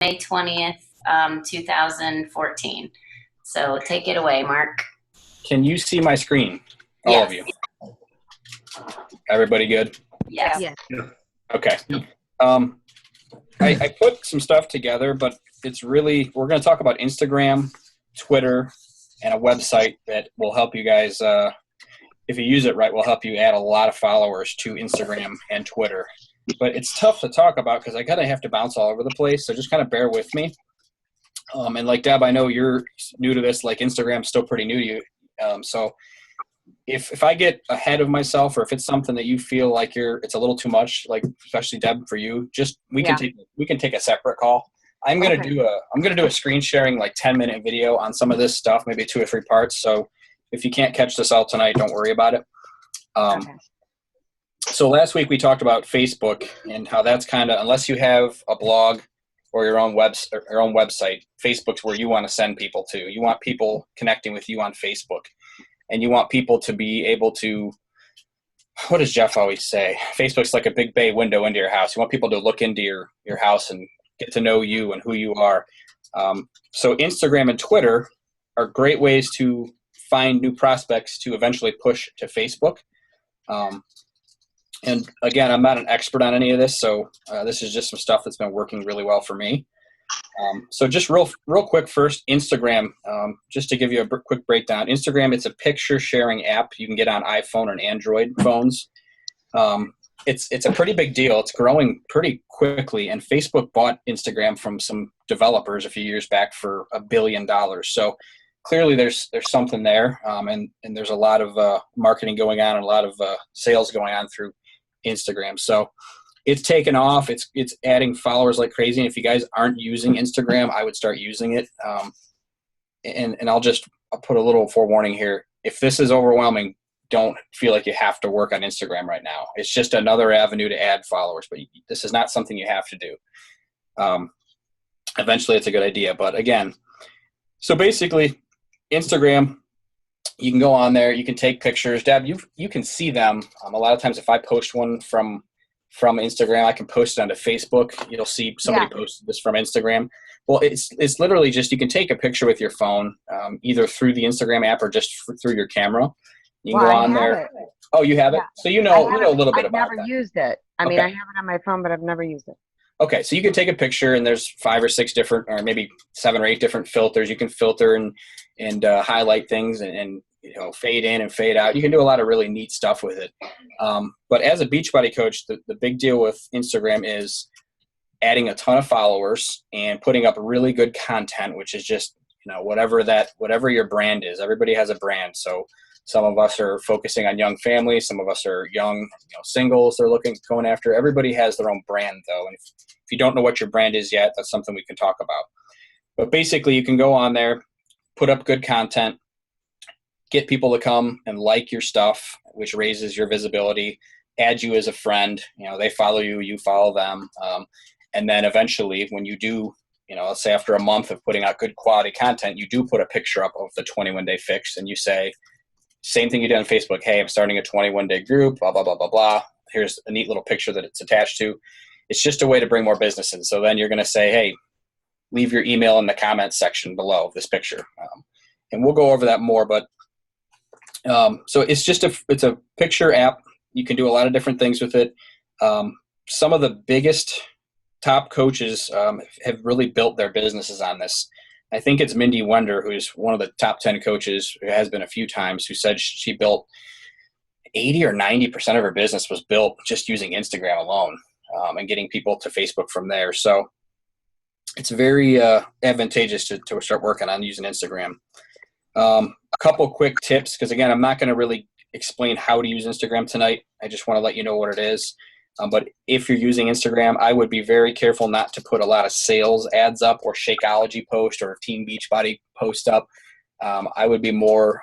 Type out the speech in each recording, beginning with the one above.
May 20th, 2014. So take it away, Mark. Can you see my screen? All of you. Everybody good? Yes. Yeah. Okay. I put some stuff together, but it's really, we're going to talk about Instagram, Twitter, and a website that will help you guys, if you use it right, will help you add a lot of followers to Instagram and Twitter. But it's tough to talk about because I kind of have to bounce all over the place, so just kind of bear with me. And like Deb, I know you're new to this, like Instagram's still pretty new to you. So if I get ahead of myself, or if it's something that you feel like it's a little too much, like especially Deb for you, just we can take a separate call. I'm gonna do a screen sharing, like 10-minute video on some of this stuff, maybe 2 or 3 parts. So if you can't catch this all tonight, don't worry about it. So last week we talked about Facebook and how that's kind of, unless you have a blog or your own website, Facebook's where you want to send people to. You want people connecting with you on Facebook, and you want people to be able to, what does Jeff always say? Facebook's like a big bay window into your house. You want people to look into your house and get to know you and who you are. So Instagram and Twitter are great ways to find new prospects to eventually push to Facebook. And again, I'm not an expert on any of this, so this is just some stuff that's been working really well for me. So just real quick first, Instagram, just to give you a quick breakdown. Instagram, it's a picture sharing app you can get on iPhone and Android phones. It's a pretty big deal. It's growing pretty quickly, and Facebook bought Instagram from some developers a few years back for $1 billion. So clearly there's something there, and there's a lot of marketing going on and a lot of sales going on through Instagram. So it's taken off. It's adding followers like crazy. And if you guys aren't using Instagram, I would start using it. And I'll put a little forewarning here. If this is overwhelming, don't feel like you have to work on Instagram right now. It's just another avenue to add followers, but this is not something you have to do. Eventually it's a good idea. But again, so basically Instagram, you can go on there, you can take pictures. Deb, you can see them. A lot of times if I post one from Instagram, I can post it onto Facebook. You'll see somebody posted this from Instagram. Well, it's literally just, you can take a picture with your phone, either through the Instagram app or just through your camera. You can go on there. It. Oh, you have it? So you know a little bit about that. I've never used it. I mean, I have it on my phone, but I've never used it. Okay, so you can take a picture, and there's 5 or 6 different, or maybe 7 or 8 different filters. You can filter and highlight things and fade in and fade out. You can do a lot of really neat stuff with it. But as a Beachbody coach, the big deal with Instagram is adding a ton of followers and putting up really good content, which is just, whatever your brand is. Everybody has a brand. So some of us are focusing on young families. Some of us are young, singles they're going after. Everybody has their own brand, though. And if you don't know what your brand is yet, that's something we can talk about. But basically, you can go on there, put up good content, get people to come and like your stuff, which raises your visibility, add you as a friend. They follow you, you follow them. And then eventually when you do, let's say after a month of putting out good quality content, you do put a picture up of the 21-day fix, and you say, same thing you did on Facebook. Hey, I'm starting a 21-day group, blah, blah, blah, blah, blah. Here's a neat little picture that it's attached to. It's just a way to bring more business in. So then you're going to say, hey, leave your email in the comments section below of this picture. And we'll go over that more, but so it's just it's a picture app. You can do a lot of different things with it. Some of the biggest top coaches have really built their businesses on this. I think it's Mindy Wender, who's one of the top 10 coaches, who has been a few times, who said she built 80 or 90% of her business was built just using Instagram alone, and getting people to Facebook from there. So it's very advantageous to start working on using Instagram. A couple quick tips, because again, I'm not going to really explain how to use Instagram tonight. I just want to let you know what it is. But if you're using Instagram, I would be very careful not to put a lot of sales ads up, or Shakeology post, or Team Beachbody post up. I would be more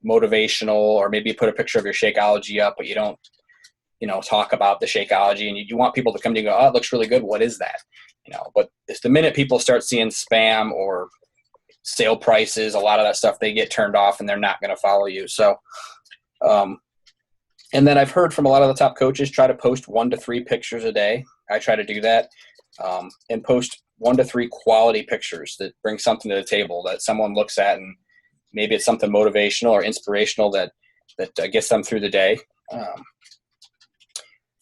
motivational, or maybe put a picture of your Shakeology up, but you don't, talk about the Shakeology, and you want people to come to you and go, oh, it looks really good. What is that? But it's the minute people start seeing spam or sale prices, a lot of that stuff, they get turned off and they're not going to follow you. So, and then I've heard from a lot of the top coaches, try to post 1 to 3 pictures a day. I try to do that, and post 1 to 3 quality pictures that bring something to the table that someone looks at, and maybe it's something motivational or inspirational that gets them through the day.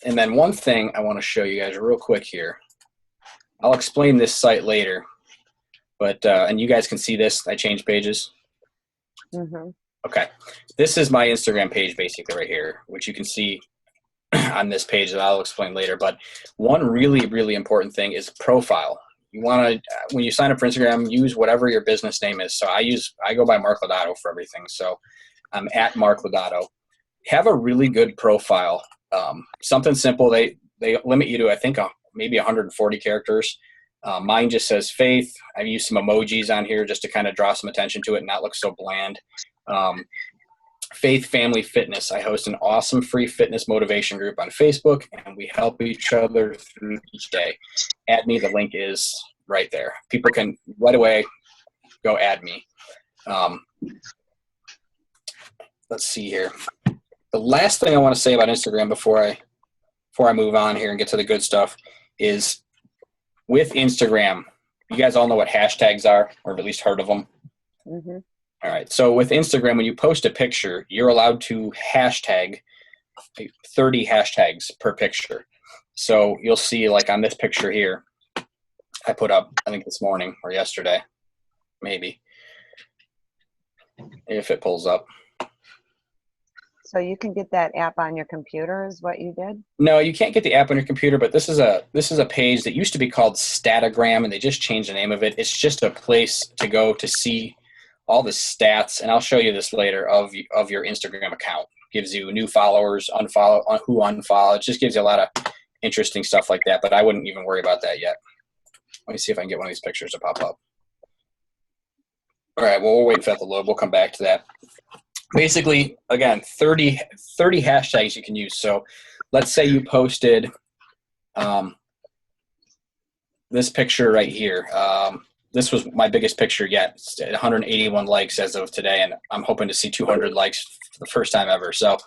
And then one thing I want to show you guys real quick here. I'll explain this site later, but and you guys can see this. I changed pages. Mm-hmm. Okay, this is my Instagram page basically right here, which you can see on this page that I'll explain later. But one really, really important thing is profile. You want to, when you sign up for Instagram, use whatever your business name is. So I go by Mark Lodato for everything. So I'm at Mark Lodato. Have a really good profile. Something simple. They limit you to, I think, maybe 140 characters. Mine just says faith. I've used some emojis on here just to kind of draw some attention to it and not look so bland. Faith, Family, Fitness. I host an awesome free fitness motivation group on Facebook, and we help each other through each day. Add me. The link is right there. People can right away go add me. Let's see here. The last thing I want to say about Instagram before I move on here and get to the good stuff is with Instagram, you guys all know what hashtags are, or have at least heard of them. Mm-hmm. All right. So with Instagram, when you post a picture, you're allowed to hashtag 30 hashtags per picture. So you'll see, like on this picture here, I put up, I think this morning or yesterday, maybe, if it pulls up. So you can get that app on your computer is what you did? No, you can't get the app on your computer, but this is a page that used to be called Statagram, and they just changed the name of it. It's just a place to go to see all the stats, and I'll show you this later, of your Instagram account. Gives you new followers, who unfollowed. It just gives you a lot of interesting stuff like that, but I wouldn't even worry about that yet. Let me see if I can get one of these pictures to pop up. All right, well, we'll wait for that to load. We'll come back to that. Basically, again, 30 hashtags you can use. So let's say you posted this picture right here. This was my biggest picture yet. It's at 181 likes as of today, and I'm hoping to see 200 likes for the first time ever. So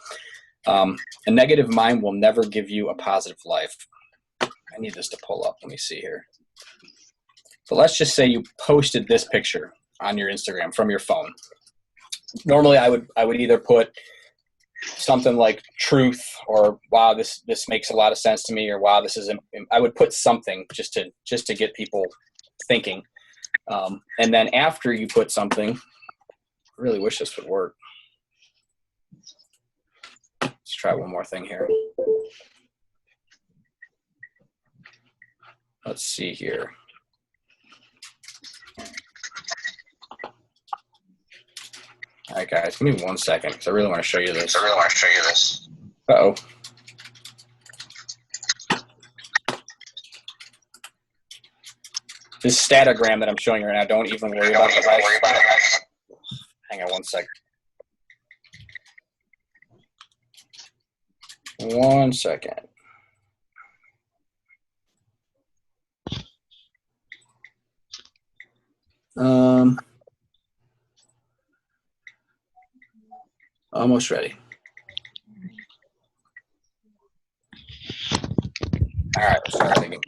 a negative mind will never give you a positive life. I need this to pull up. Let me see here. So let's just say you posted this picture on your Instagram from your phone. Normally, I would either put something like truth, or wow, this makes a lot of sense to me, or wow, this is. I would put something just to get people thinking, and then after you put something, I really wish this would work. Let's try one more thing here. Let's see here. All right, guys, give me 1 second because I really want to show you this. Uh-oh. This statagram that I'm showing you right now, don't even worry about it. Hang on 1 second. 1 second. Almost ready. All right, let's start thinking.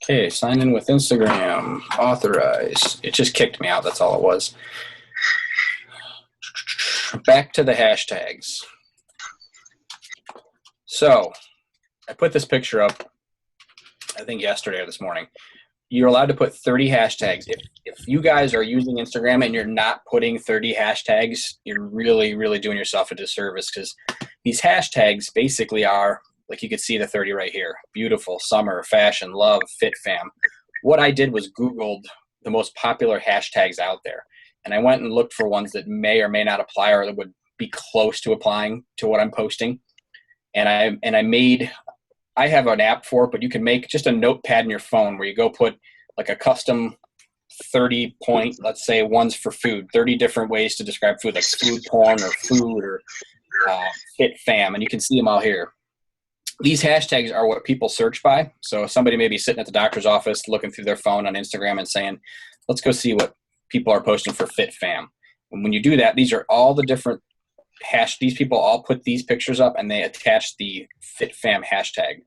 Okay, sign in with Instagram, authorize. It just kicked me out, that's all it was. Back to the hashtags. So, I put this picture up, I think yesterday or this morning. You're allowed to put 30 hashtags. If you guys are using Instagram and you're not putting 30 hashtags, you're really, really doing yourself a disservice, because these hashtags basically are, like you can see the 30 right here. Beautiful, summer, fashion, love, fit fam. What I did was Googled the most popular hashtags out there. And I went and looked for ones that may or may not apply, or that would be close to applying to what I'm posting. And I have an app for it, but you can make just a notepad in your phone where you go put like a custom 30 point, let's say one's for food, 30 different ways to describe food, like food porn or food or fit fam. And you can see them all here. These hashtags are what people search by. So somebody may be sitting at the doctor's office looking through their phone on Instagram and saying, let's go see what people are posting for fit fam. And when you do that, these are all the different these people all put these pictures up and they attach the FitFam hashtag.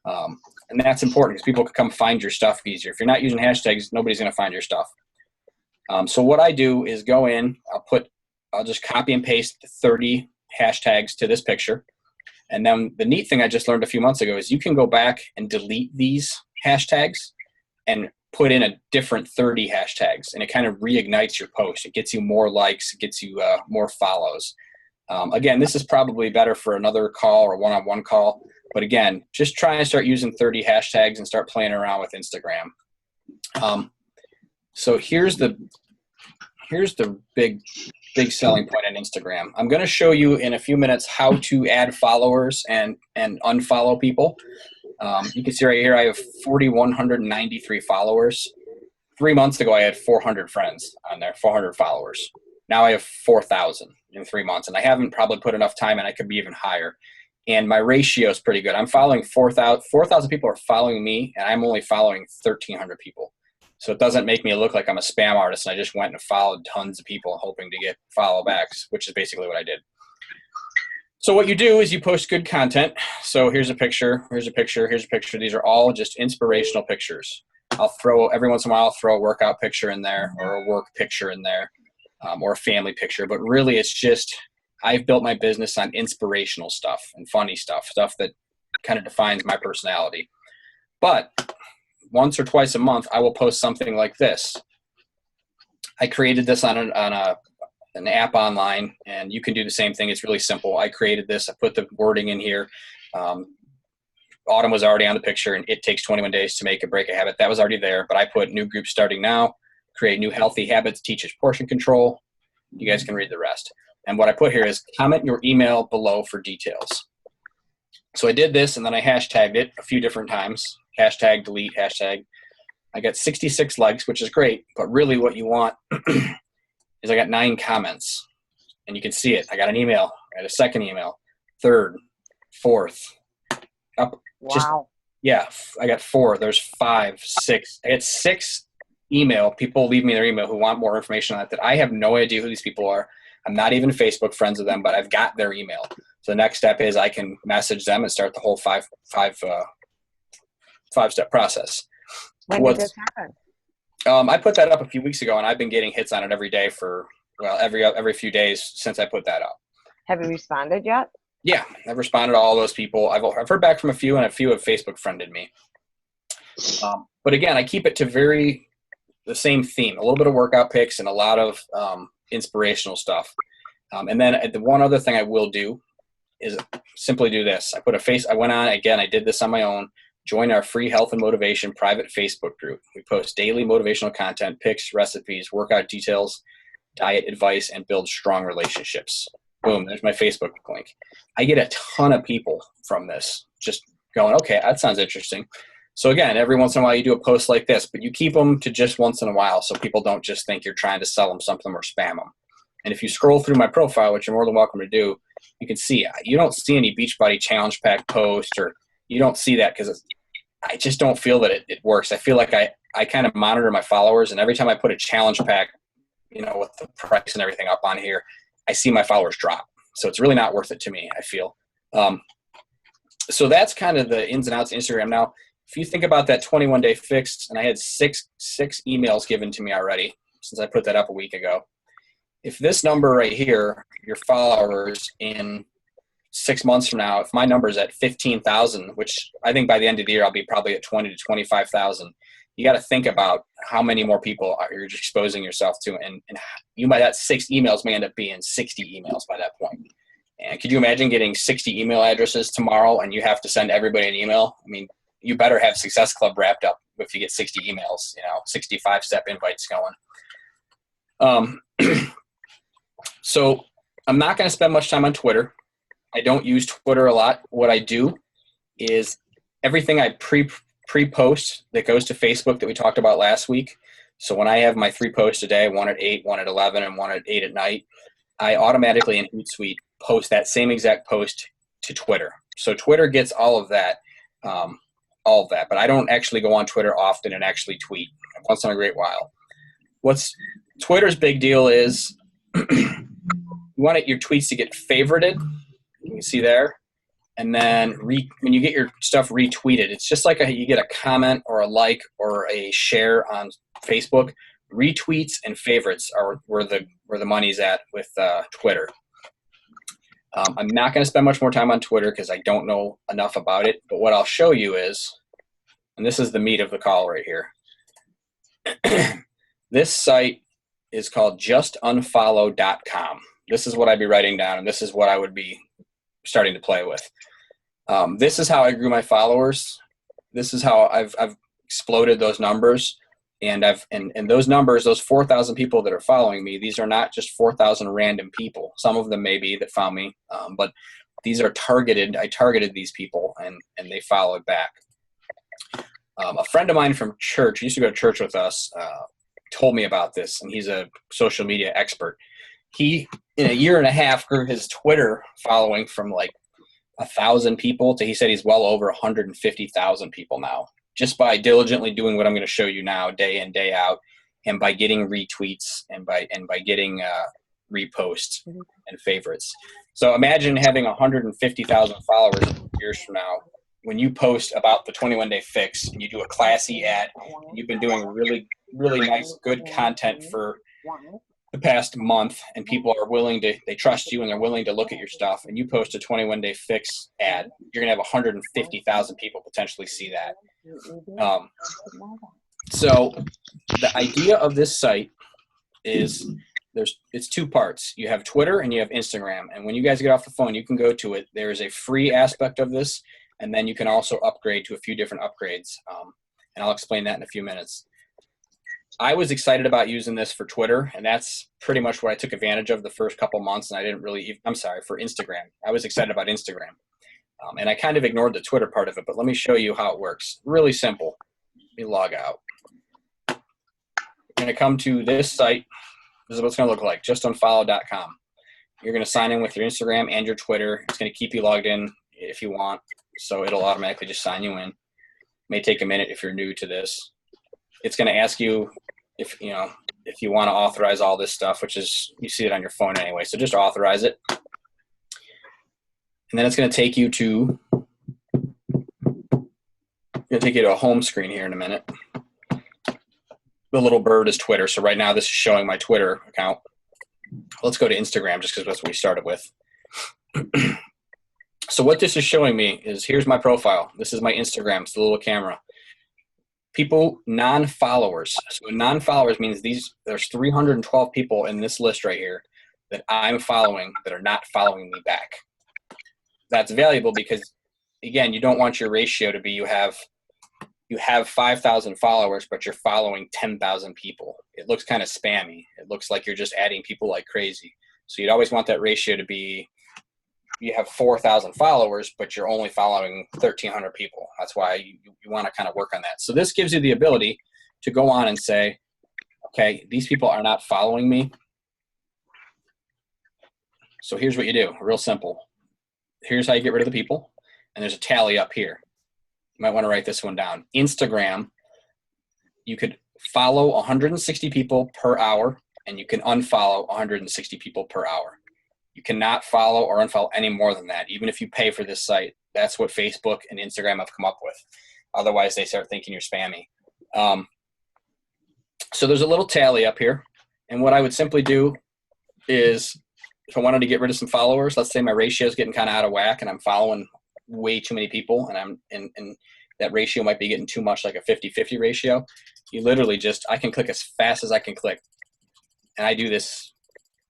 And that's important because people can come find your stuff easier. If you're not using hashtags, nobody's going to find your stuff. So what I do is go in, I'll just copy and paste 30 hashtags to this picture. And then the neat thing I just learned a few months ago is you can go back and delete these hashtags and put in a different 30 hashtags, and it kind of reignites your post. It gets you more likes, it gets you more follows. Again, this is probably better for another call or one-on-one call. But again, just try and start using 30 hashtags and start playing around with Instagram. So here's the big selling point on Instagram. I'm going to show you in a few minutes how to add followers and unfollow people. You can see right here I have 4,193 followers. 3 months ago I had 400 friends on there, 400 followers. Now I have 4,000 in 3 months, and I haven't probably put enough time, and I could be even higher. And my ratio is pretty good. I'm following 4,000 people are following me, and I'm only following 1,300 people. So it doesn't make me look like I'm a spam artist and I just went and followed tons of people hoping to get follow backs, which is basically what I did. So what you do is you post good content. So here's a picture, here's a picture, here's a picture. These are all just inspirational pictures. Every once in a while, I'll throw a workout picture in there or a work picture in there or a family picture. But really it's just, I've built my business on inspirational stuff and funny stuff that kind of defines my personality. But once or twice a month, I will post something like this. I created this on an app online, and you can do the same thing. It's really simple. I created this. I put the wording in here. Autumn was already on the picture, and it takes 21 days to make or break a habit. That was already there, but I put new group starting now, create new healthy habits, teaches portion control. You guys can read the rest. And what I put here is comment your email below for details. So I did this, and then I hashtagged it a few different times. Hashtag, delete, hashtag. I got 66 likes, which is great, but really what you want is I got 9 comments, and you can see it. I got an email, I got a second email, third, fourth, up. Wow. Yeah, I got 4. There's 5, 6. I had 6 people leave me their email who want more information on that I have no idea who these people are. I'm not even Facebook friends with them, but I've got their email. So the next step is I can message them and start the whole five-step process. When did this happen? I put that up a few weeks ago, and I've been getting hits on it every day every few days since I put that up. Have you responded yet? Yeah, I've responded to all those people. I've heard back from a few, and a few have Facebook friended me. But again, I keep it to the same theme, a little bit of workout pics and a lot of inspirational stuff. And then the one other thing I will do is simply do this. I went on, again, I did this on my own. Join our free health and motivation private Facebook group. We post daily motivational content, pics, recipes, workout details, diet advice, and build strong relationships. Boom, there's my Facebook link. I get a ton of people from this just going, okay, that sounds interesting. So again, every once in a while you do a post like this, but you keep them to just once in a while so people don't just think you're trying to sell them something or spam them. And if you scroll through my profile, which you're more than welcome to do, you can see you don't see any Beachbody Challenge Pack post, or you don't see that because I just don't feel that it works. I feel like I kind of monitor my followers, and every time I put a challenge pack, with the price and everything up on here, I see my followers drop. So it's really not worth it to me, I feel. So that's kind of the ins and outs of Instagram. Now, if you think about that 21-day fix, and I had six emails given to me already since I put that up a week ago. If this number right here, your followers in 6 months from now, if my number is at 15,000, which I think by the end of the year I'll be probably at 20 to 25,000, you got to think about how many more people you're exposing yourself to, and that 6 emails may end up being 60 emails by that point. And could you imagine getting 60 email addresses tomorrow and you have to send everybody an email? I mean, you better have Success Club wrapped up if you get 60 emails, 65-step invites going. So I'm not going to spend much time on Twitter. I don't use Twitter a lot. What I do is everything I pre-post that goes to Facebook that we talked about last week. So when I have my 3 posts a day, one at 8, one at 11, and one at 8 at night, I automatically in Hootsuite post that same exact post to Twitter. So Twitter gets all of that, but I don't actually go on Twitter often and actually tweet once in a great while. What's Twitter's big deal is you want your tweets to get favorited. You can see there. And then when you get your stuff retweeted, it's just like you get a comment or a like or a share on Facebook. Retweets and favorites are where the money's at with Twitter. I'm not going to spend much more time on Twitter because I don't know enough about it. But what I'll show you is, and this is the meat of the call right here. This site is called justunfollow.com. This is what I'd be writing down, and this is what I would be starting to play with. This is how I grew my followers. This is how I've exploded those numbers. And those numbers, those 4,000 people that are following me, these are not just 4,000 random people. Some of them maybe that found me, but these are targeted. I targeted these people, and they followed back. A friend of mine from church, he used to go to church with us, told me about this, and he's a social media expert. He, in a year and a half, grew his Twitter following from like 1,000 people to, he said he's well over 150,000 people now, just by diligently doing what I'm going to show you now, day in, day out, and by getting retweets and by getting reposts and favorites. So imagine having 150,000 followers years from now. When you post about the 21-day fix and you do a classy ad, and you've been doing really, really nice, good content for the past month, and people are willing to, they trust you and they're willing to look at your stuff, and you post a 21-day fix ad, you're going to have 150,000 people potentially see that. So the idea of this site is it's two parts. You have Twitter and you have Instagram. And when you guys get off the phone, you can go to it. There is a free aspect of this, and then you can also upgrade to a few different upgrades. And I'll explain that in a few minutes. I was excited about using this for Twitter, and that's pretty much what I took advantage of the first couple months. And I didn't really, for Instagram. I was excited about Instagram. And I kind of ignored the Twitter part of it, but let me show you how it works. Really simple. Let me log out. I'm going to come to this site. This is what it's going to look like, justunfollow.com. You're going to sign in with your Instagram and your Twitter. It's going to keep you logged in if you want, so it'll automatically just sign you in. It may take a minute if you're new to this. It's going to ask you if you want to authorize all this stuff, which is, you see it on your phone anyway, so just authorize it. And then it's going to take you to a home screen here in a minute. The little bird is Twitter. So right now this is showing my Twitter account. Let's go to Instagram just because that's what we started with. So what this is showing me is, here's my profile. This is my Instagram. It's the little camera. People, non-followers. So non-followers means there's 312 people in this list right here that I'm following that are not following me back. That's valuable because, again, you don't want your ratio to be you have 5,000 followers, but you're following 10,000 people. It looks kind of spammy. It looks like you're just adding people like crazy. So you'd always want that ratio to be, you have 4,000 followers, but you're only following 1,300 people. That's why you want to kind of work on that. So this gives you the ability to go on and say, okay, these people are not following me. So here's what you do, real simple. Here's how you get rid of the people. And there's a tally up here. You might want to write this one down. Instagram, you could follow 160 people per hour, and you can unfollow 160 people per hour. You cannot follow or unfollow any more than that, even if you pay for this site. That's what Facebook and Instagram have come up with. Otherwise, they start thinking you're spammy. So there's a little tally up here. And what I would simply do is, if I wanted to get rid of some followers, let's say my ratio is getting kind of out of whack and I'm following way too many people, and and that ratio might be getting too much, like a 50-50 ratio. You literally just, I can click as fast as I can click. And I do this,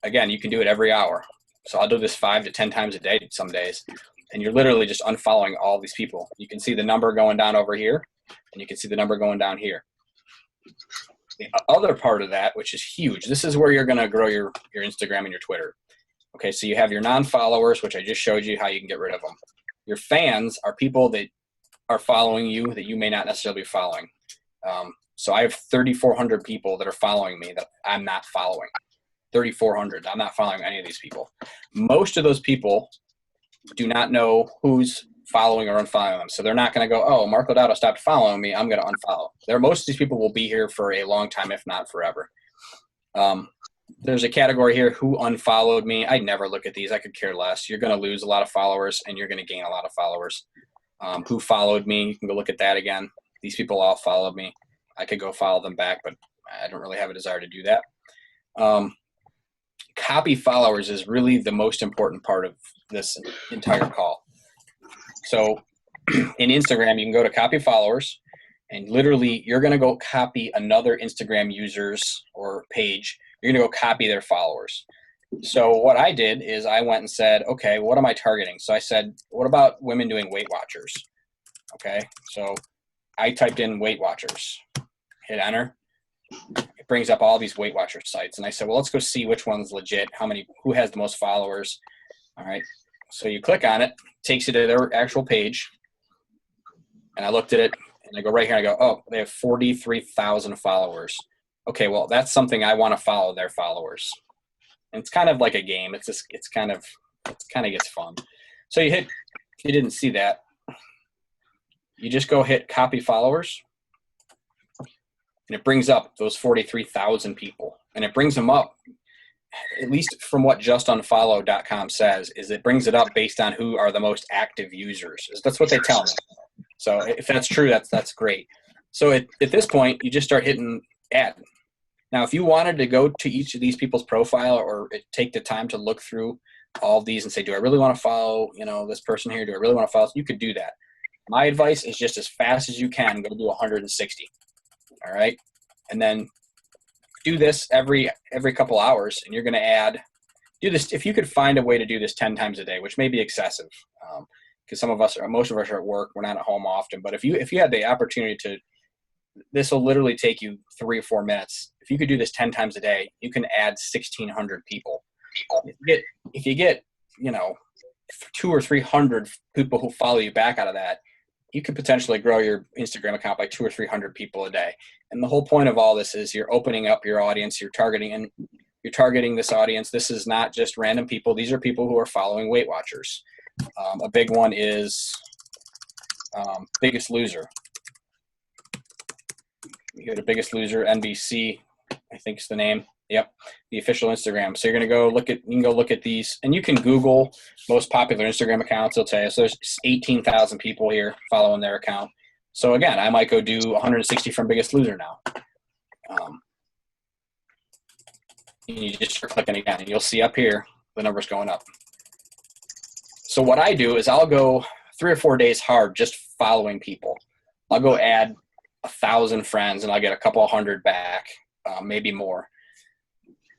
again, you can do it every hour. So I'll do this 5 to 10 times a day some days. And you're literally just unfollowing all these people. You can see the number going down over here, and you can see the number going down here. The other part of that, which is huge, this is where you're going to grow your Instagram and your Twitter. Okay, so you have your non-followers, which I just showed you how you can get rid of them. Your fans are people that are following you that you may not necessarily be following. So I have 3,400 people that are following me that I'm not following. 3,400. I'm not following any of these people. Most of those people do not know who's following or unfollowing them. So they're not going to go, oh, Mark Lodato stopped following me, I'm going to unfollow. Most of these people will be here for a long time, if not forever. there's a category here, who unfollowed me. I never look at these. I could care less. You're going to lose a lot of followers and you're going to gain a lot of followers. Who followed me, you can go look at that again. These people all followed me. I could go follow them back, but I don't really have a desire to do that. Copy followers is really the most important part of this entire call. So in Instagram, you can go to copy followers, and literally you're going to go copy another Instagram user's or page. You're going to go copy their followers. So what I did is I went and said, okay, what am I targeting? So I said, what about women doing Weight Watchers? Okay, so I typed in Weight Watchers, hit enter. It brings up all these Weight Watchers sites. And I said, well, let's go see which one's legit, who has the most followers. All right, so you click on it, takes you to their actual page. And I looked at it and I go right here and I go, oh, they have 43,000 followers. Okay, well, that's something I want to follow their followers. And it's kind of like a game. It kind of gets fun. So you didn't see that. You just go hit copy followers, and it brings up those 43,000 people. And it brings them up, at least from what justunfollow.com says, is it brings it up based on who are the most active users. That's what they tell me. So if that's true, that's great. So at this point, you just start hitting add. Now, if you wanted to go to each of these people's profile or take the time to look through all of these and say, do I really want to follow, this person here? Do I really want to follow? You could do that. My advice is just as fast as you can, go do 160. All right. And then do this every couple hours, and you're going to do this. If you could find a way to do this 10 times a day, which may be excessive, because most of us are at work. We're not at home often. But if you had the opportunity to, this will literally take you 3 or 4 minutes. If you could do this 10 times a day, you can add 1,600 people. If you get 200 or 300 people who follow you back out of that, you could potentially grow your Instagram account by 200 or 300 people a day. And the whole point of all this is you're opening up your audience. You're targeting this audience. This is not just random people. These are people who are following Weight Watchers. A big one is Biggest Loser. You go to Biggest Loser, NBC, I think is the name. Yep, the official Instagram. So you're going to go look at these, and you can Google most popular Instagram accounts. It'll tell you. So there's 18,000 people here following their account. So again, I might go do 160 from Biggest Loser now. And you just start clicking again, and you'll see up here the numbers going up. So what I do is I'll go 3 or 4 days hard just following people. I'll go add 1,000 friends, and I'll get a couple of hundred back, maybe more.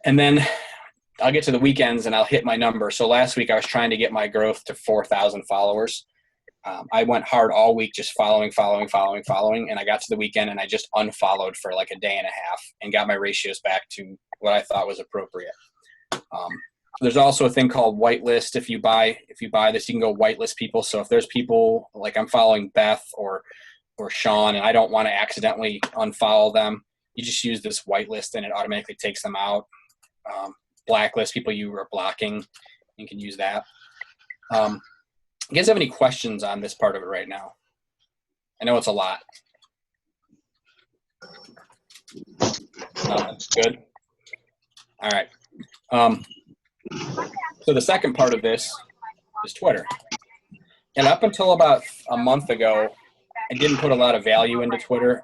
And then I'll get to the weekends and I'll hit my number. So last week I was trying to get my growth to 4,000 followers. I went hard all week just following. And I got to the weekend and I just unfollowed for like a day and a half and got my ratios back to what I thought was appropriate. There's also a thing called whitelist. If you buy this, you can go whitelist people. So if there's people like I'm following Beth or Sean and I don't want to accidentally unfollow them, you just use this whitelist and it automatically takes them out. Blacklist people you are blocking, you can use that. You guys have any questions on this part of it right now? I know it's a lot. That's good. All right. So the second part of this is Twitter. And up until about a month ago, I didn't put a lot of value into Twitter.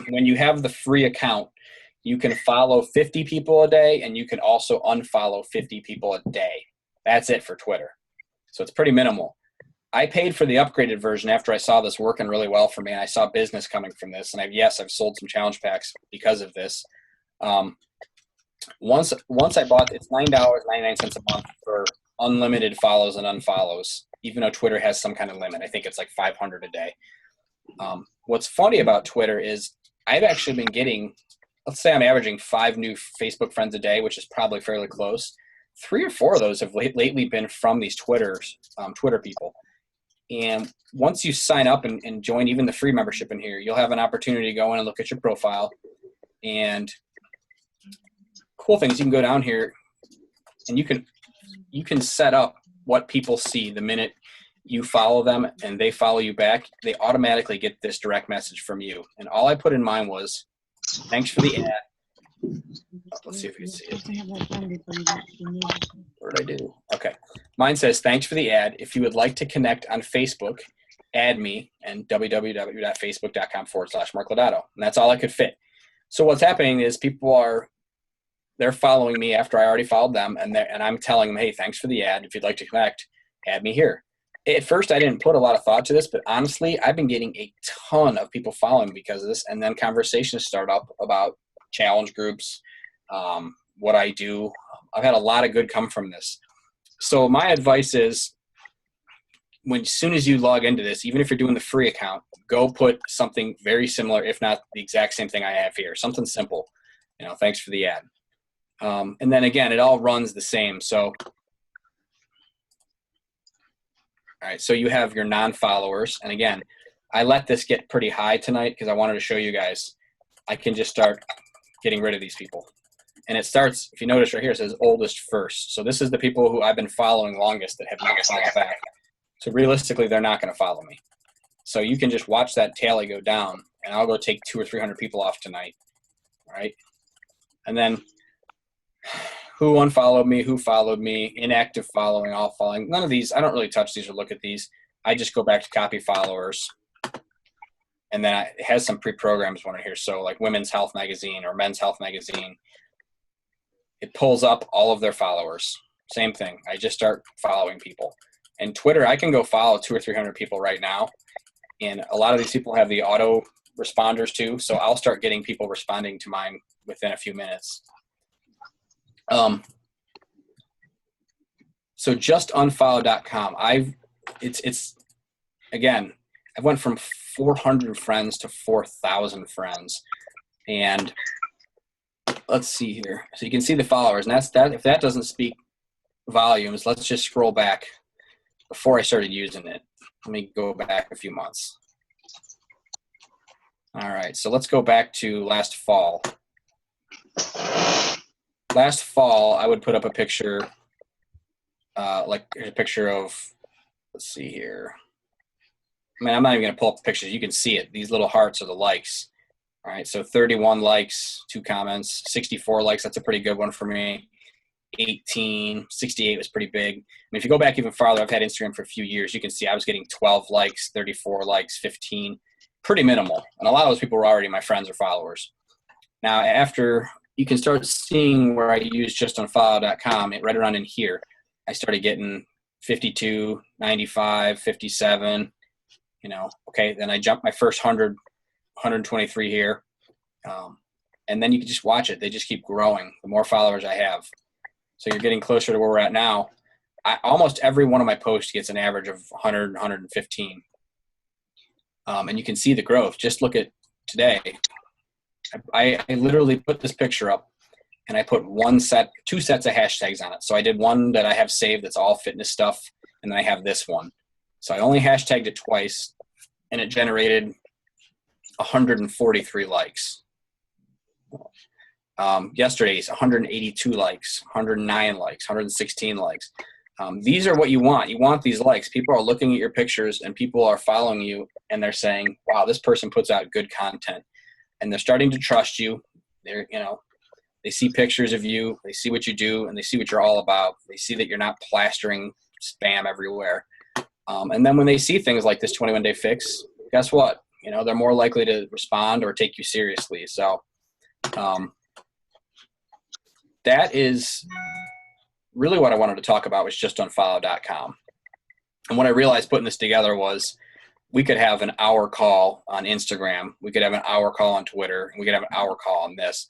When you have the free account, you can follow 50 people a day, and you can also unfollow 50 people a day. That's it for Twitter. So it's pretty minimal. I paid for the upgraded version after I saw this working really well for me, and I saw business coming from this. And I've sold some challenge packs because of this. Once I bought, it's $9.99 a month for unlimited follows and unfollows, even though Twitter has some kind of limit. I think it's like 500 a day. What's funny about Twitter is I've actually been getting, let's say I'm averaging 5 new Facebook friends a day, which is probably fairly close. 3 or 4 of those have lately been from these Twitter people. And once you sign up and join even the free membership in here, you'll have an opportunity to go in and look at your profile. And cool thing is you can go down here and you can set up what people see the minute you follow them and they follow you back. They automatically get this direct message from you. And all I put in mine was, thanks for the ad. Let's see if we can see it. What did I do? Okay. Mine says, thanks for the ad. If you would like to connect on Facebook, add me and www.facebook.com/Mark Lodato. And that's all I could fit. So what's happening is they're following me after I already followed them, and I'm telling them, hey, thanks for the ad. If you'd like to connect, add me here. At first, I didn't put a lot of thought to this, but honestly, I've been getting a ton of people following me because of this, and then conversations start up about challenge groups, what I do. I've had a lot of good come from this. So my advice is, as soon as you log into this, even if you're doing the free account, go put something very similar, if not the exact same thing I have here, something simple. Thanks for the ad. And then again, it all runs the same. So, all right, so you have your non-followers. And again, I let this get pretty high tonight because I wanted to show you guys I can just start getting rid of these people. And it starts, if you notice right here, it says oldest first. So this is the people who I've been following longest that have not followed back. So realistically, they're not going to follow me. So you can just watch that tally go down, and I'll go take 200 or 300 people off tonight. All right. And then who unfollowed me, who followed me, inactive following, all following. None of these, I don't really touch these or look at these. I just go back to copy followers. And then it has some pre-programs one here. So like Women's Health Magazine or Men's Health Magazine. It pulls up all of their followers. Same thing. I just start following people. And Twitter, I can go follow 200 or 300 people right now. And a lot of these people have the auto responders too. So I'll start getting people responding to mine within a few minutes. So justunfollow.com. Again, I went from 400 friends to 4,000 friends. And let's see here. So you can see the followers. And that's that. If that doesn't speak volumes, let's just scroll back before I started using it. Let me go back a few months. All right. So let's go back to last fall. Last fall, I would put up a picture, like here's a picture of, let's see here. I mean, I'm not even going to pull up the pictures. You can see it. These little hearts are the likes. All right, so 31 likes, 2 comments, 64 likes. That's a pretty good one for me. 68 was pretty big. I mean, if you go back even farther, I've had Instagram for a few years. You can see I was getting 12 likes, 34 likes, 15. Pretty minimal. And a lot of those people were already my friends or followers. Now, after you can start seeing where I use justunfollow.com, right around in here, I started getting 52, 95, 57. Okay, then I jumped my first 100, 123 here. And then you can just watch it. They just keep growing the more followers I have. So you're getting closer to where we're at now. Almost every one of my posts gets an average of 100, 115. And you can see the growth. Just look at today. I literally put this picture up and I put 2 sets of hashtags on it. So I did one that I have saved that's all fitness stuff. And then I have this one. So I only hashtagged it twice and it generated 143 likes. Yesterday's 182 likes, 109 likes, 116 likes. These are what you want. You want these likes. People are looking at your pictures and people are following you and they're saying, wow, this person puts out good content. And they're starting to trust you. They see pictures of you, they see what you do, and they see what you're all about. They see that you're not plastering spam everywhere. And then when they see things like this 21-day fix, guess what? They're more likely to respond or take you seriously. So that is really what I wanted to talk about was justunfollow.com. And what I realized putting this together was we could have an hour call on Instagram. We could have an hour call on Twitter. And we could have an hour call on this.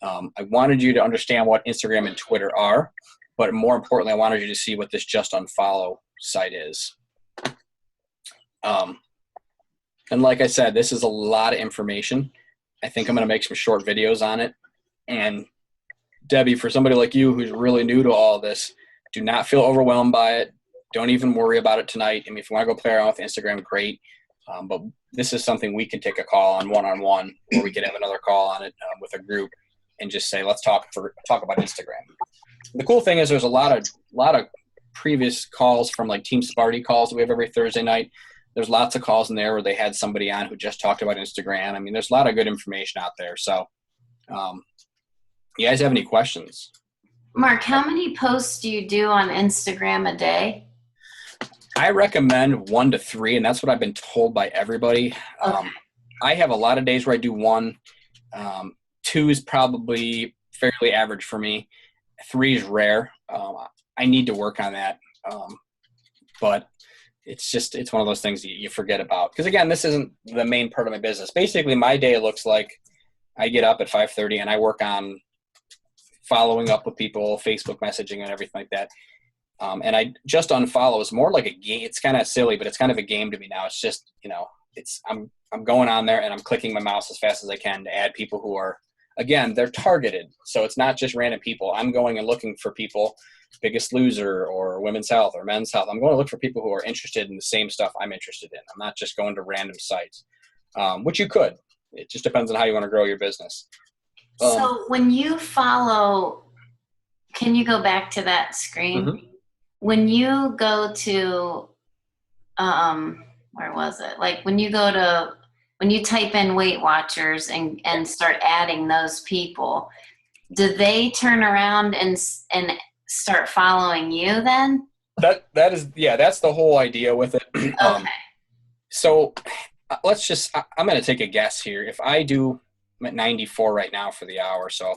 I wanted you to understand what Instagram and Twitter are, but more importantly, I wanted you to see what this Just Unfollow site is. And like I said, this is a lot of information. I think I'm going to make some short videos on it. And Debbie, for somebody like you who's really new to all this, do not feel overwhelmed by it. Don't even worry about it tonight. I mean, if you want to go play around with Instagram, great. But this is something we can take a call on one-on-one, or we could have another call on it with a group and just say, let's talk about Instagram. The cool thing is there's a lot of previous calls from like Team Sparty calls that we have every Thursday night. There's lots of calls in there where they had somebody on who just talked about Instagram. I mean, there's a lot of good information out there. So You guys have any questions? Mark, how many posts do you do on Instagram a day? I recommend 1 to 3, and that's what I've been told by everybody. Okay. I have a lot of days where I do 1. 2 is probably fairly average for me. 3 is rare. I need to work on that. But it's one of those things you forget about. Because again, this isn't the main part of my business. Basically, my day looks like I get up at 5:30 and I work on following up with people, Facebook messaging and everything like that. And I just unfollow is more like a game. It's kind of silly, but it's kind of a game to me now. It's just, I'm going on there and I'm clicking my mouse as fast as I can to add people who are, again, they're targeted. So it's not just random people. I'm going and looking for people, Biggest Loser or Women's Health or Men's Health. I'm going to look for people who are interested in the same stuff I'm interested in. I'm not just going to random sites, which you could. It just depends on how you want to grow your business. So when you follow, can you go back to that screen? Mm-hmm. When you go to, where was it? Like when you type in Weight Watchers and start adding those people, do they turn around and start following you then? That's the whole idea with it. Okay. So I'm going to take a guess here. If I'm at 94 right now for the hour. So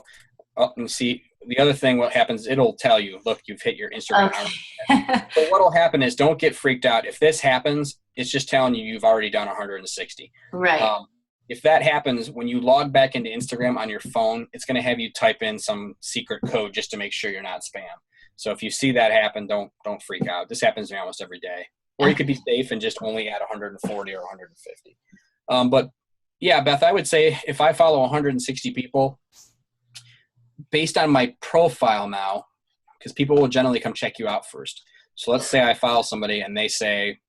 and see, the other thing, what happens, it'll tell you, look, you've hit your Instagram. Okay. But what'll happen is, don't get freaked out. If this happens, it's just telling you you've already done 160. Right. If that happens, when you log back into Instagram on your phone, it's going to have you type in some secret code just to make sure you're not spam. So if you see that happen, don't freak out. This happens to me almost every day. Or you could be safe and just only add 140 or 150. But yeah, Beth, I would say if I follow 160 people, based on my profile now, because people will generally come check you out first. So let's say I follow somebody and they say,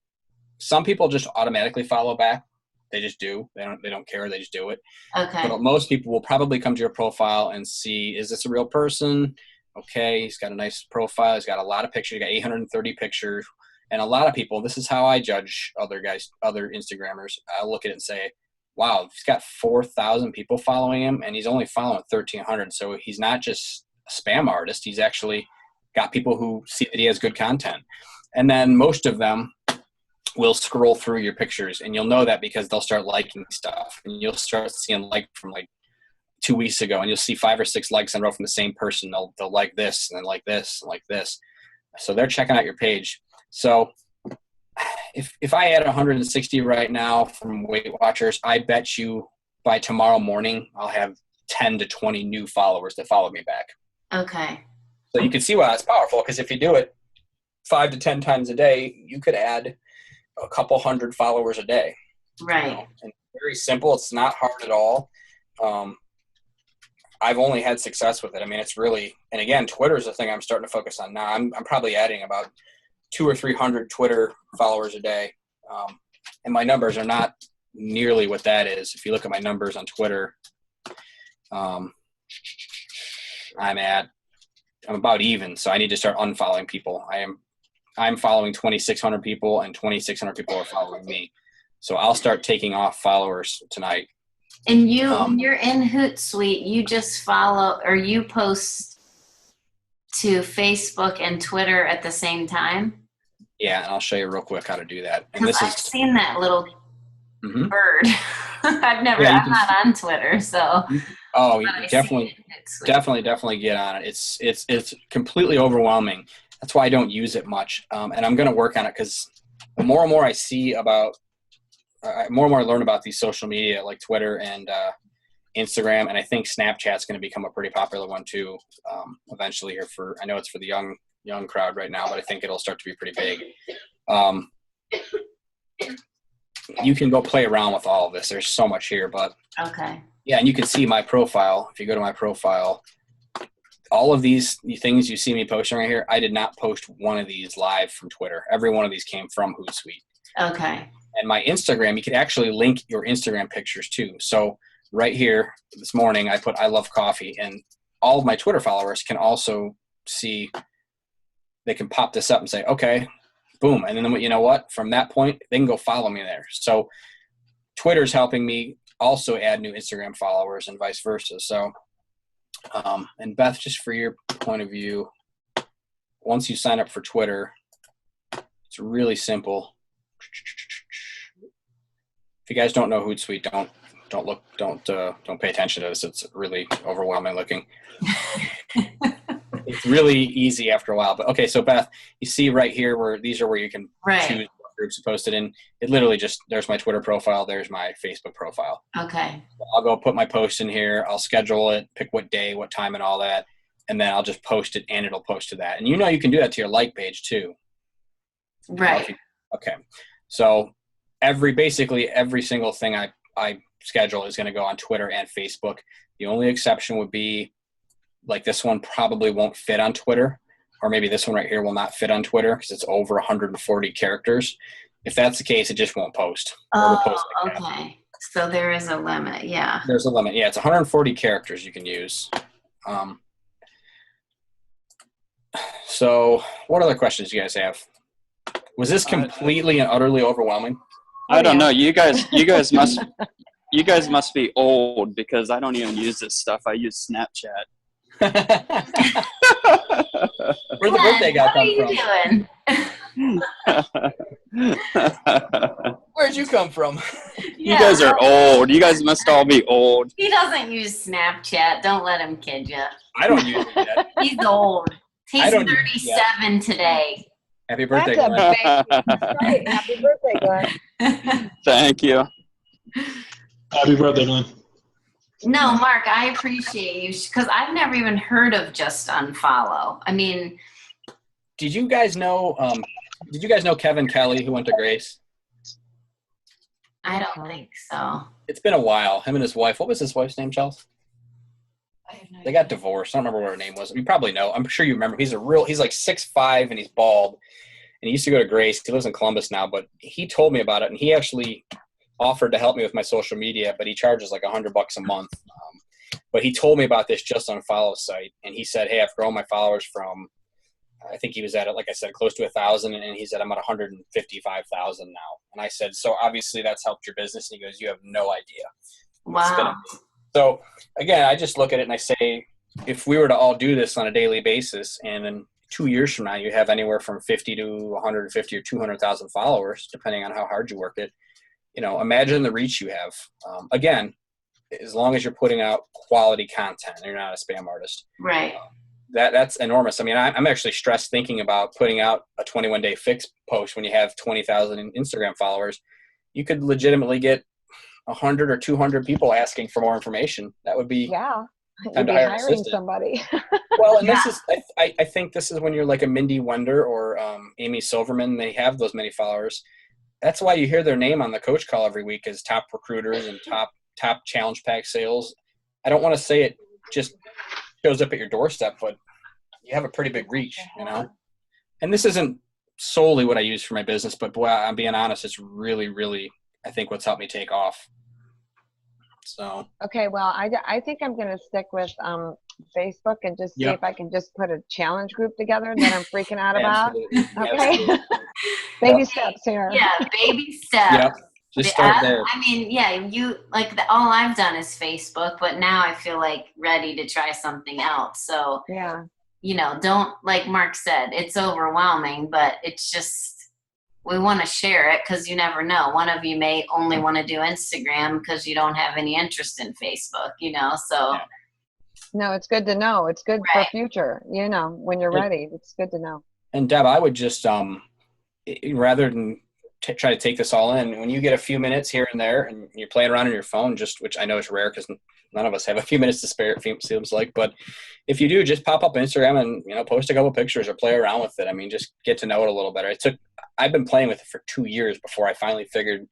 some people just automatically follow back. They just do. They don't care. They just do it. Okay. But most people will probably come to your profile and see, is this a real person? Okay, he's got a nice profile. He's got a lot of pictures. He's got 830 pictures. And a lot of people, this is how I judge other Instagrammers. I look at it and say, wow, he's got 4,000 people following him, and he's only following 1,300. So he's not just a spam artist. He's actually got people who see that he has good content. And then most of them will scroll through your pictures, and you'll know that because they'll start liking stuff. And you'll start seeing like from like 2 weeks ago, and you'll see 5 or 6 likes in a row from the same person. They'll like this and then like this and like this. So they're checking out your page. So if I add 160 right now from Weight Watchers, I bet you by tomorrow morning I'll have 10 to 20 new followers that follow me back. Okay. So you can see why that's powerful, because if you do it 5 to 10 times a day, you could add a couple hundred followers a day. Right. And very simple. It's not hard at all. I've only had success with it. I mean, it's really, and again, Twitter is the thing I'm starting to focus on now. I'm probably adding about 200 or 300 Twitter followers a day. And my numbers are not nearly what that is. If you look at my numbers on Twitter, I'm about even. So I need to start unfollowing people. I'm following 2,600 people, and 2,600 people are following me. So I'll start taking off followers tonight. And when you're in Hootsuite, you just follow, or you post to Facebook and Twitter at the same time? Yeah, and I'll show you real quick how to do that. And Because I've seen that little bird. I'm not on Twitter, so. Oh, you definitely get on it. It's completely overwhelming. That's why I don't use it much. And I'm going to work on it, because the more and more I see about, more and more I learn about these social media like Twitter and Instagram, and I think Snapchat's going to become a pretty popular one too eventually here I know it's for the young crowd right now, but I think it'll start to be pretty big. You can go play around with all of this. There's so much here, but okay. Yeah, and you can see my profile. If you go to my profile, all of these things you see me posting right here, I did not post one of these live from Twitter. Every one of these came from Hootsuite. Okay. And my Instagram, you can actually link your Instagram pictures too. So right here this morning, I put I love coffee, and all of my Twitter followers can also see, they can pop this up and say, okay, boom. And then you know what? From that point, they can go follow me there. So Twitter's helping me also add new Instagram followers and vice versa. So And Beth, just for your point of view, once you sign up for Twitter, it's really simple. If you guys don't know Hootsuite, don't pay attention to this. It's really overwhelming looking. It's really easy after a while. But okay, so Beth, you see right here where these are where you can choose what groups to post it in. It literally just, there's my Twitter profile, there's my Facebook profile. Okay. So I'll go put my post in here. I'll schedule it, pick what day, what time, and all that, and then I'll just post it, and it'll post to that. And you can do that to your like page too. Right. Okay. So basically every single thing I schedule is going to go on Twitter and Facebook. The only exception would be like this one probably won't fit on Twitter, or maybe this one right here will not fit on Twitter because it's over 140 characters. If that's the case, it just won't post. Oh, okay. So there is a limit. Yeah. There's a limit. Yeah, it's 140 characters you can use. So what other questions do you guys have? Was this completely and utterly overwhelming? I don't know. You guys must be old because I don't even use this stuff. I use Snapchat. Where'd the birthday guy come from? Where'd you come from? You guys are old. You guys must all be old. He doesn't use Snapchat. Don't let him kid you. I don't use it yet. He's old. He's 37 today. Happy birthday, That's Glenn. a baby. Right. Happy birthday, Glenn. Thank you. Happy birthday, Glenn. No, Mark, I appreciate you because I've never even heard of Just Unfollow. I mean, Did you guys know Kevin Kelly, who went to Grace? I don't think so. It's been a while. Him and his wife. What was his wife's name, Chelsea? I have no They got divorced. I don't remember what her name was. You probably know. I'm sure you remember. He's like 6'5" and he's bald. And he used to go to Grace. He lives in Columbus now, but he told me about it, and he actually offered to help me with my social media, but he charges like $100 a month. But he told me about this Just Unfollow site, and he said, "Hey, I've grown my followers from," I think he was at it, like I said, close to 1,000, and he said, "I'm at 155,000 now." And I said, "So obviously that's helped your business." And he goes, "You have no idea." Wow. So again, I just look at it and I say, if we were to all do this on a daily basis, and in 2 years from now, you have anywhere from 50 to 150 or 200,000 followers, depending on how hard you work it. Imagine the reach you have. Again, as long as you're putting out quality content and you're not a spam artist. Right. That's enormous. I mean, I'm actually stressed thinking about putting out a 21-day fix post when you have 20,000 Instagram followers. You could legitimately get 100 or 200 people asking for more information. That would be you'd be hiring somebody. Well, and this is, I think this is when you're like a Mindy Wender or Amy Silverman. They have those many followers. That's why you hear their name on the coach call every week as top recruiters and top challenge pack sales. I don't want to say it just shows up at your doorstep, but you have a pretty big reach, And this isn't solely what I use for my business, but boy, I'm being honest, it's really, really, I think what's helped me take off. So. Okay, well, I think I'm going to stick with Facebook and just see if I can just put a challenge group together that I'm freaking out about. Okay. Absolutely. Baby steps here. Yeah, baby steps. Yep. Just start there. I mean, all I've done is Facebook, but now I feel like ready to try something else. So, don't, like Mark said, it's overwhelming, but it's just, we want to share it because you never know. One of you may only want to do Instagram because you don't have any interest in Facebook, so. No, it's good to know. It's good for future, when you're ready. It's good to know. And Deb, I would just, rather than try to take this all in, when you get a few minutes here and there and you're playing around on your phone, which I know is rare because none of us have a few minutes to spare, it seems like, but if you do, just pop up Instagram and, post a couple pictures or play around with it. I mean, just get to know it a little better. I've been playing with it for 2 years before I finally figured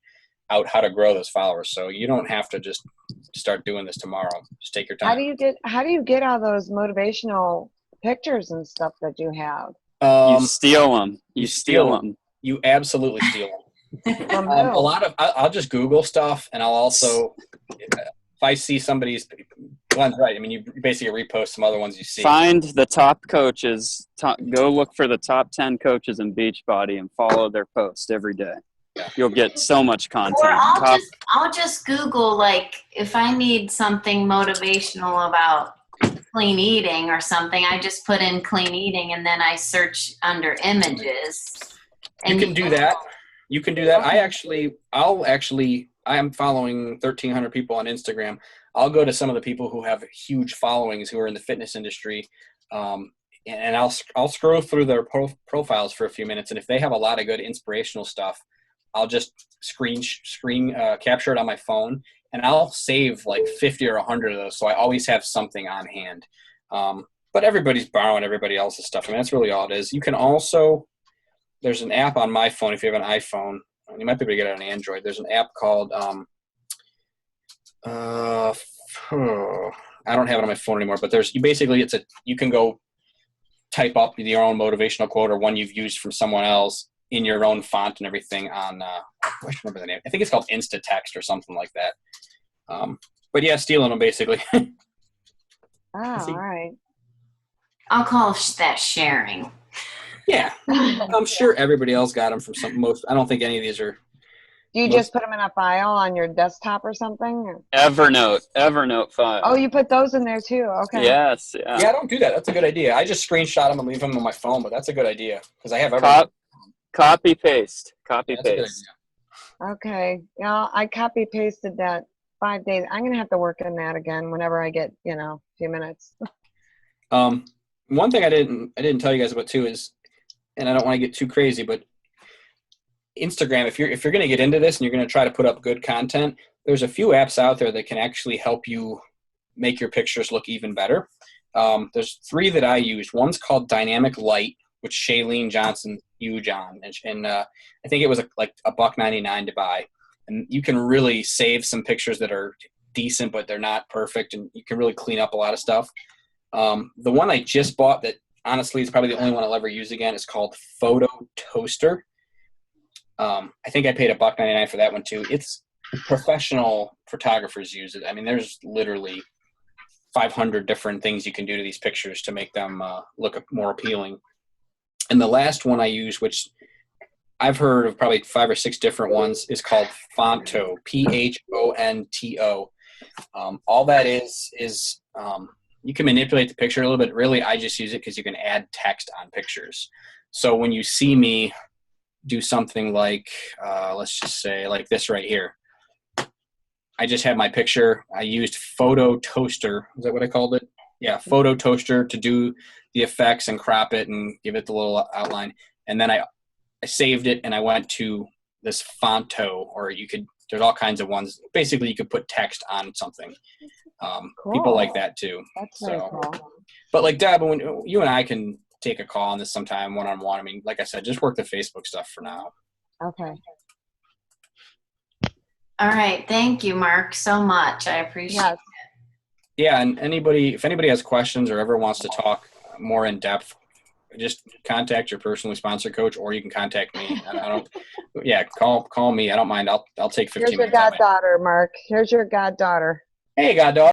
out how to grow those followers. So you don't have to just start doing this tomorrow. Just take your time. How do you get all those motivational pictures and stuff that you have? You steal them. You steal them. You absolutely steal them. A lot of I'll just Google stuff, and I'll also, if I see somebody's, Glenn's right. I mean, you basically repost some other ones you see. Find the top coaches. Go look for the top 10 coaches in Beachbody and follow their posts every day. You'll get so much content. Or I'll just Google, like, if I need something motivational about clean eating or something, I just put in clean eating and then I search under images. You can do that. You can do that. I am following 1,300 people on Instagram. I'll go to some of the people who have huge followings who are in the fitness industry, and I'll scroll through their profiles for a few minutes. And if they have a lot of good inspirational stuff, I'll just screen capture it on my phone, and I'll save like 50 or 100 of those. So I always have something on hand. But everybody's borrowing everybody else's stuff. I mean, that's really all it is. You can also, there's an app on my phone if you have an iPhone. You might be able to get it on Android. There's an app called I don't have it on my phone anymore, but you can go type up your own motivational quote or one you've used from someone else in your own font and everything on I should remember the name. I think it's called Instatext or something like that. But yeah, stealing them basically. All right. I'll call that sharing. Yeah, I'm sure everybody else got them from I don't think any of these are. Do you just put them in a file on your desktop or something? Evernote file. Oh, you put those in there too. Okay. Yes. Yeah. Yeah, don't do that. That's a good idea. I just screenshot them and leave them on my phone, but that's a good idea because I have everything. Copy paste. Okay. Yeah, I copy pasted that 5 days. I'm gonna have to work on that again whenever I get a few minutes. One thing I didn't tell you guys about too is, and I don't want to get too crazy, but Instagram, if you're going to get into this and you're going to try to put up good content, there's a few apps out there that can actually help you make your pictures look even better. There's 3 that I use. One's called Dynamic Light, which Shailene Johnson used on, and I think it was like $1.99 to buy. And you can really save some pictures that are decent, but they're not perfect, and you can really clean up a lot of stuff. The one I just bought that honestly is probably the only one I'll ever use again is called Photo Toaster. I think I paid $1.99 for that one too. It's professional photographers use it. I mean, there's literally 500 different things you can do to these pictures to make them look more appealing. And the last one I use, which I've heard of probably 5 or 6 different ones, is called Phonto, Phonto. All that is you can manipulate the picture a little bit. Really, I just use it because you can add text on pictures. So when you see me do something like, let's just say like this right here, I just have my picture. I used Photo Toaster. Is that what I called it? Yeah, Photo Toaster to do the effects and crop it and give it the little outline. And then I saved it and I went to this Phonto, or there's all kinds of ones. Basically, you could put text on something. Cool. People like that too. That's very cool. But like Deb, when you and I can take a call on this sometime one-on-one. I mean, like I said, just work the Facebook stuff for now. Okay. All right. Thank you, Mark, so much. I appreciate it. Yeah, and if anybody has questions or ever wants to talk more in depth, just contact your personally sponsored coach, or you can contact me. Call me. I don't mind. I'll take 15 minutes. Here's your goddaughter, Mark. Here's your goddaughter. Hey, goddaughter.